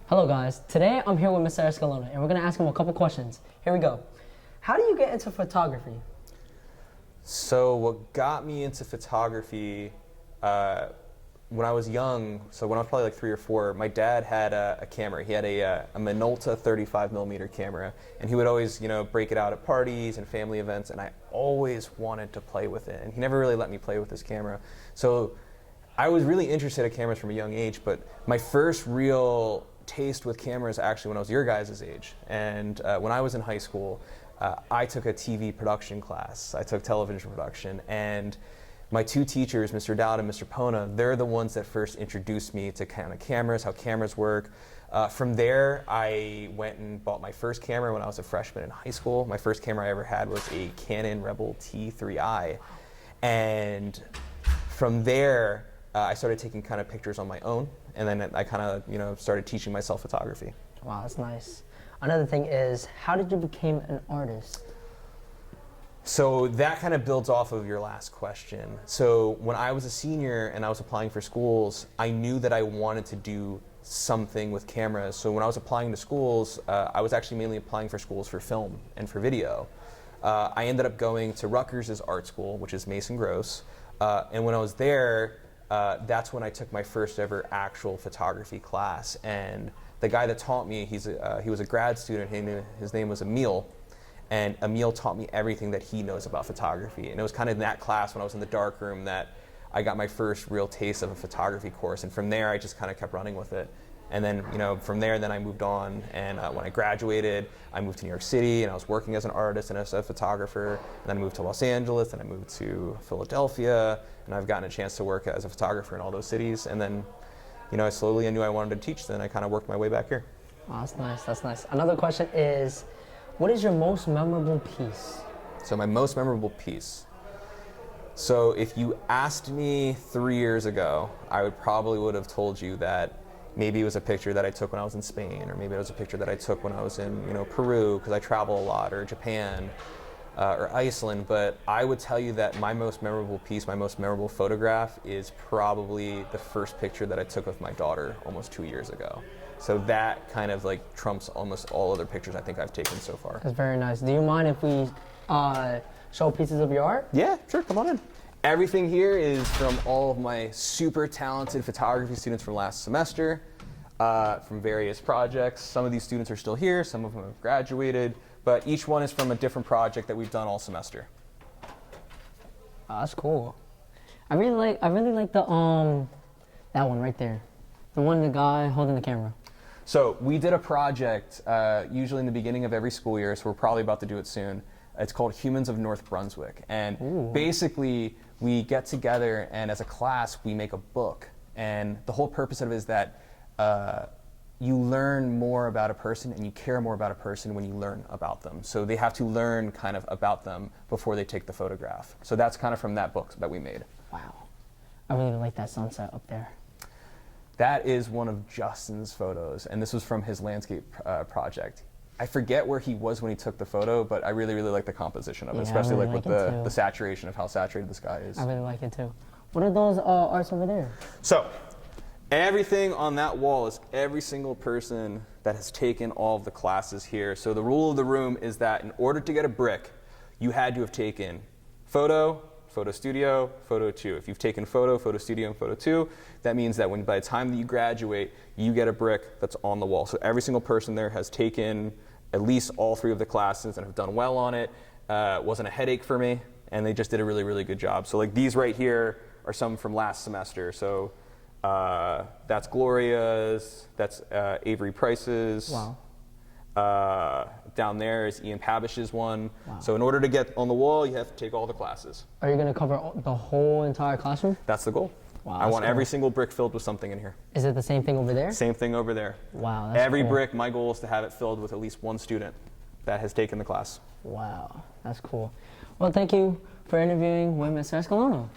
Hello guys, today I'm here with Mr. Escalona and we're going to ask him a couple questions. Here we go. How do you get into photography? So what got me into photography, when I was young, so when I was probably like 3 or 4, my dad had a camera. He had a Minolta 35mm camera, and he would always, break it out at parties and family events, and I always wanted to play with it, and he never really let me play with his camera. So I was really interested in cameras from a young age, but my first real taste with cameras actually when I was your guys' age. And when I was in high school, I took a TV production class. I took television production, and my 2 teachers, Mr. Dowd and Mr. Pona, they're the ones that first introduced me to kind of cameras, how cameras work. From there, I went and bought my first camera when I was a freshman in high school. My first camera I ever had was a Canon Rebel T3i. And from there, I started taking kind of pictures on my own, and then I kind of, started teaching myself photography. Wow, that's nice. Another thing is, how did you become an artist? So that kind of builds off of your last question. So when I was a senior and I was applying for schools, I knew that I wanted to do something with cameras. So when I was applying to schools, I was actually mainly applying for schools for film and for video. I ended up going to Rutgers' art school, which is Mason Gross. And when I was there, that's when I took my first ever actual photography class. And the guy that taught me, he was a grad student. His name was Emil. And Emil taught me everything that he knows about photography. And it was kind of in that class when I was in the darkroom that I got my first real taste of a photography course. And from there, I just kind of kept running with it. And then, from there, then I moved on. And when I graduated, I moved to New York City, and I was working as an artist and as a photographer. And then I moved to Los Angeles, and I moved to Philadelphia. And I've gotten a chance to work as a photographer in all those cities. And then, I slowly knew I wanted to teach, then I kind of worked my way back here. Oh, that's nice, that's nice. Another question is, what is your most memorable piece? So my most memorable piece. So if you asked me 3 years ago, I probably would have told you that maybe it was a picture that I took when I was in Spain, or maybe it was a picture that I took when I was in Peru, because I travel a lot, or Japan, or Iceland. But I would tell you that my most memorable piece, my most memorable photograph is probably the first picture that I took of my daughter almost 2 years ago. So that kind of trumps almost all other pictures I think I've taken so far. That's very nice. Do you mind if we show pieces of your art? Yeah, sure, come on in. Everything here is from all of my super talented photography students from last semester, from various projects. Some of these students are still here, some of them have graduated, but each one is from a different project that we've done all semester. Oh, that's cool. I really like the that one right there. The guy holding the camera. So we did a project usually in the beginning of every school year, so we're probably about to do it soon. It's called Humans of North Brunswick. And basically we get together and as a class we make a book. And the whole purpose of it is that you learn more about a person and you care more about a person when you learn about them. So they have to learn kind of about them before they take the photograph. So that's kind of from that book that we made. Wow. I really like that sunset up there. That is one of Justin's photos, and this was from his landscape project. I forget where he was when he took the photo, but I really, really like the composition of it, especially really with the saturation of how saturated the sky is. I really like it too. What are those arts over there? So, everything on that wall is every single person that has taken all of the classes here. So the rule of the room is that in order to get a brick, you had to have taken photo, photo studio, photo 2. If you've taken photo, photo studio, and photo 2, that means that by the time that you graduate, you get a brick that's on the wall. So every single person there has taken at least all 3 of the classes and have done well on it. Wasn't a headache for me, and they just did a really, really good job. So these right here are some from last semester. So that's Gloria's, that's Avery Price's. Wow. Down there is Ian Pabish's one. Wow. So in order to get on the wall, you have to take all the classes. Are you going to cover the whole entire classroom? That's the goal. Wow, I want cool. every single brick filled with something in here. Is it the same thing over there? Same thing over there. Wow, that's Every cool. brick, my goal is to have it filled with at least one student that has taken the class. Wow, that's cool. Well, thank you for interviewing with Mr. Escalona.